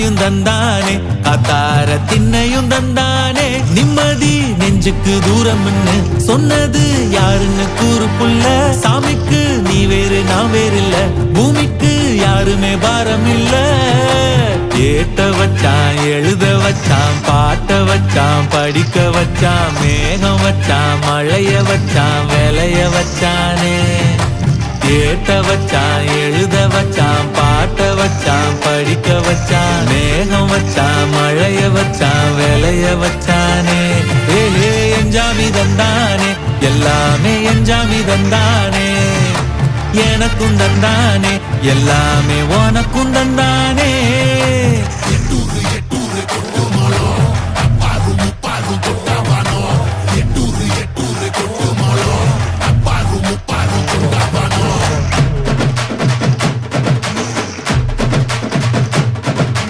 மழையும் தந்தானே, காத்தார திண்ணையும் தந்தானே. நிம்மதி நெஞ்சுக்கு தூரம்னு சொன்னது யாருன்னு கூறு புள்ள. சாமிக்கு நீ வேறு நான் வேறு இல்ல, பூமிக்கு யாருமே பாரம் இல்ல. ஏத்த வச்சான், எழுத வச்சான், பாட்ட வச்சான், படிக்க வச்சான், மேகம் வச்சான், மழைய வச்சான், விளைய வச்சானே. ஏத்த வச்சான், எழுத வச்சான், பாட்ட வச்சான், படிக்க வச்சான், மேகம் வச்சான், மழைய வச்சான், விளைய வச்சானே. ஏ எஞ்சாமி தந்தானே, எல்லாமே எஞ்சாமி தந்தானே. எனக்கும் தந்தானே, எல்லாமே உனக்கும் தந்தானே.